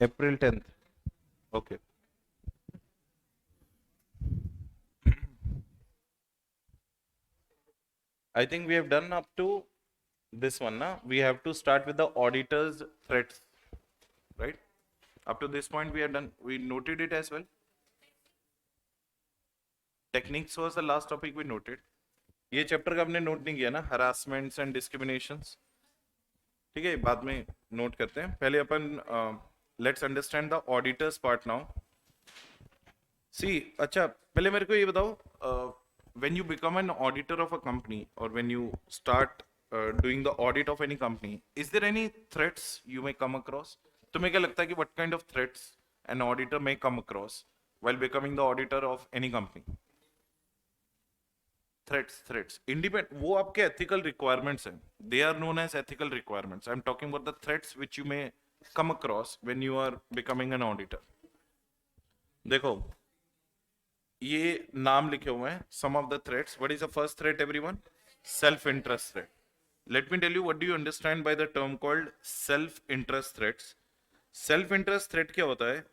April 10th. Okay. I think we have done up to this one. Na? We have to start with the auditor's threats, right? Up to this point, we have done. We noted it as well. Techniques was the last topic we noted. ये chapter का हमने note नहीं किया ना, हरासमेंट्स and discriminations. ठीक है, बाद में नोट करते हैं. पहले अपन let's understand the auditors part now. See, अच्छा पहले मेरे को ये बताओ, when you become an auditor of a company or when you start doing the audit of any company, is there any threats you may come across? तुम्हें क्या लगता है कि what kind of threats an auditor may come across while becoming the auditor of any company? Threats. Independent, वो आपके ethical requirements हैं. They are known as ethical requirements. I'm talking about the threats which you may come across when you are becoming an auditor. देखो, ये नाम लिखे हुए हैं. Some of the threats. What is the first threat, everyone? Self-interest threat. Let me tell you what do you understand by the term called self-interest threats. Self-interest threat क्या होता है?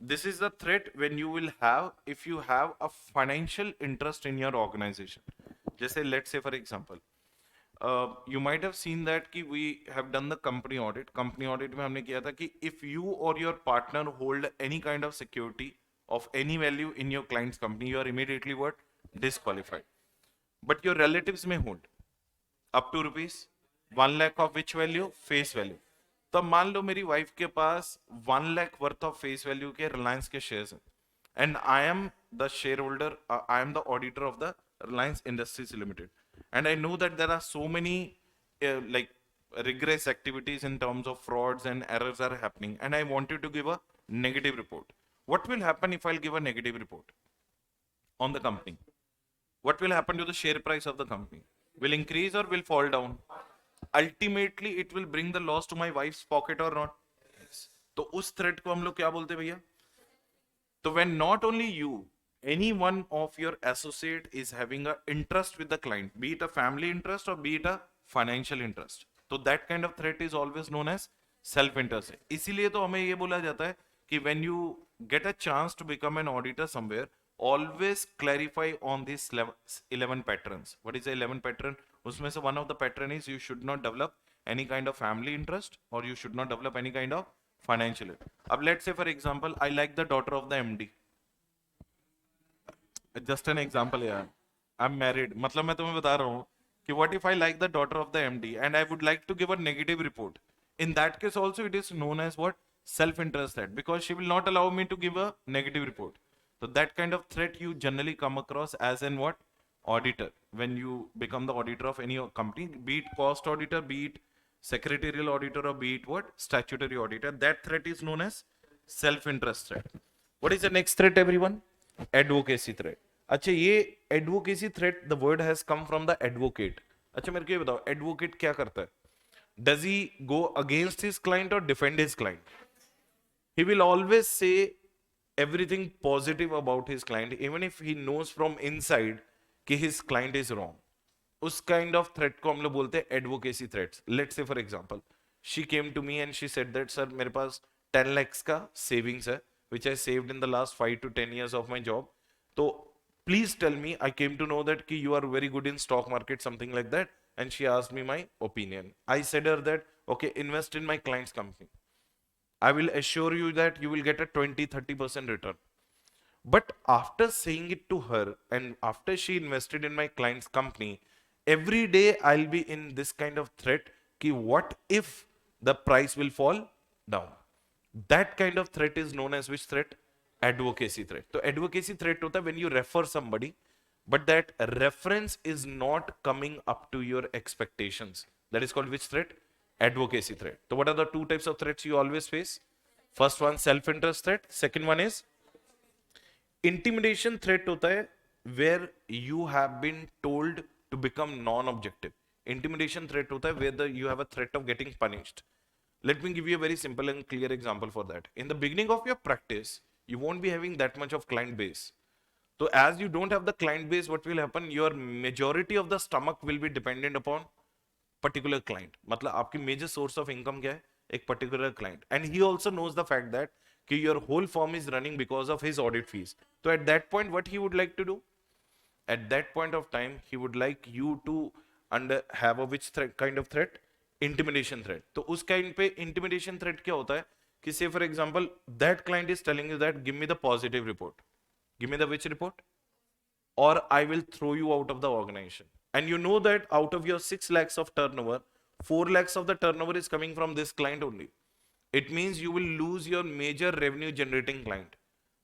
This is the threat when you will have if you have a financial interest in your organization. जैसे let's say for example, you might have seen that कि we have done the company audit. Company audit में हमने किया था कि if you or your partner hold any kind of security of any value in your client's company, you are immediately what? Disqualified. But your relatives may hold up to rupees 1 lakh of which value? Face value. तो मान लो मेरी wife के पास 1 lakh worth of face value के रिलायंस के shares हैं and I am the shareholder, I am the auditor of the Reliance industries limited and I know that there are so many like rigorous activities in terms of frauds and errors are happening and I wanted to give a negative report. What will happen if I'll give a negative report on the company? What will happen to the share price of the company? Will increase or will fall down? Ultimately it will bring the loss to my wife's pocket or not? Yes. तो उस threat को हम लोग क्या बोलते हैं भैया? तो when not only you, any one of your associate is having a interest with the client, be it a family interest or be it a financial interest, तो that kind of threat is always known as self interest. इसीलिए तो हमें ये बोला जाता है कि when you get a chance to become an auditor somewhere, always clarify on these 11 patterns. What is the 11 pattern? उसमें से one of the pattern is you should not develop any kind of family interest or you should not develop any kind of financial. अब let's say for example I like the daughter of the MD. Just an example यार. I'm married. मतलब मैं तुम्हें बता रहा हूँ कि what if I like the daughter of the MD and I would like to give a negative report. In that case also it is known as what? Self-interest threat, because she will not allow me to give a negative report. So that kind of threat you generally come across as in what? Auditor. When you become the auditor of any company, be it cost auditor, be it secretarial auditor, or be it what? Statutory auditor. That threat is known as self-interest threat. What is the next threat, everyone? Advocacy threat. अच्छा, ये advocacy threat, the word has come from the advocate. अच्छा मेरे को ये बताओ, advocate क्या करता है? Does he go against his client or defend his client? He will always say everything positive about his client, even if he knows from inside कि his client is wrong. उस kind of threat को हम लोग बोलते हैं advocacy threats. Let's say for example, she came to me and she said that sir मेरे पास 10 lakhs का savings है, which I saved in the last 5 to 10 years of my job. तो please tell me, I came to know that कि you are very good in stock market, something like that. And she asked me my opinion. I said her that, okay, invest in my client's company. I will assure you that you will get a 20-30% return. But after saying it to her and after she invested in my client's company, every day I'll be in this kind of threat कि what if the price will fall down? That kind of threat is known as which threat? Advocacy threat. So advocacy threat होता है when you refer somebody, but that reference is not coming up to your expectations. That is called which threat? Advocacy threat. So what are the two types of threats you always face? First one, self-interest threat. Second one is intimidation threat होता है where you have been told to become non-objective. Intimidation threat होता है where you have a threat of getting punished. Let me give you a very simple and clear example for that. In the beginning of your practice, you won't be having that much of client base. So as you don't have the client base, what will happen? Your majority of the stomach will be dependent upon particular client. मतलब आपकी major source of income क्या है? एक particular client, and he also knows the fact that कि your whole firm is running because of his audit fees. So at that point, what he would like to do? At that point of time, he would like you to have a which threat, kind of threat? Intimidation threat. तो उस kind पे intimidation threat क्या होता है? कि say for example, that client is telling you that give me the positive report. Give me the which report? Or I will throw you out of the organization. And you know that out of your 6 lakhs of turnover, 4 lakhs of the turnover is coming from this client only. It means you will lose your major revenue generating client.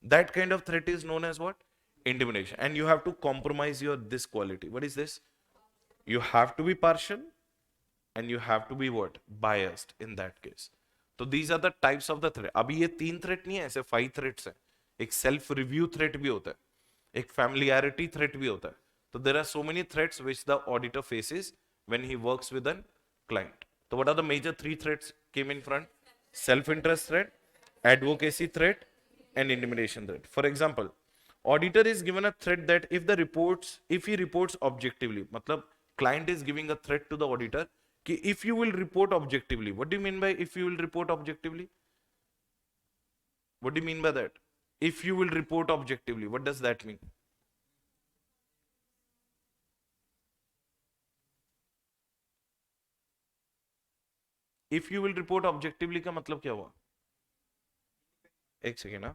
That kind of threat is known as what? Intimidation. And you have to compromise your this quality. What is this? You have to be partial and you have to be what? Biased in that case. So these are the types of the threat. अभी ये 3 threat नहीं है, ऐसे 5 threats हैं. एक self review threat भी होता है, एक familiarity threat भी होता है. So there are so many threats which the auditor faces when he works with a client. So what are the major 3 threats came in front? Self-interest threat, advocacy threat, and intimidation threat. For example, auditor is given a threat that if he reports objectively, मतलब client is giving a threat to the auditor कि if you will report objectively. What do you mean by if you will report objectively? What do you mean by that? If you will report objectively, what does that mean? If you will report objectively का मतलब क्या हुआ? एक second ना.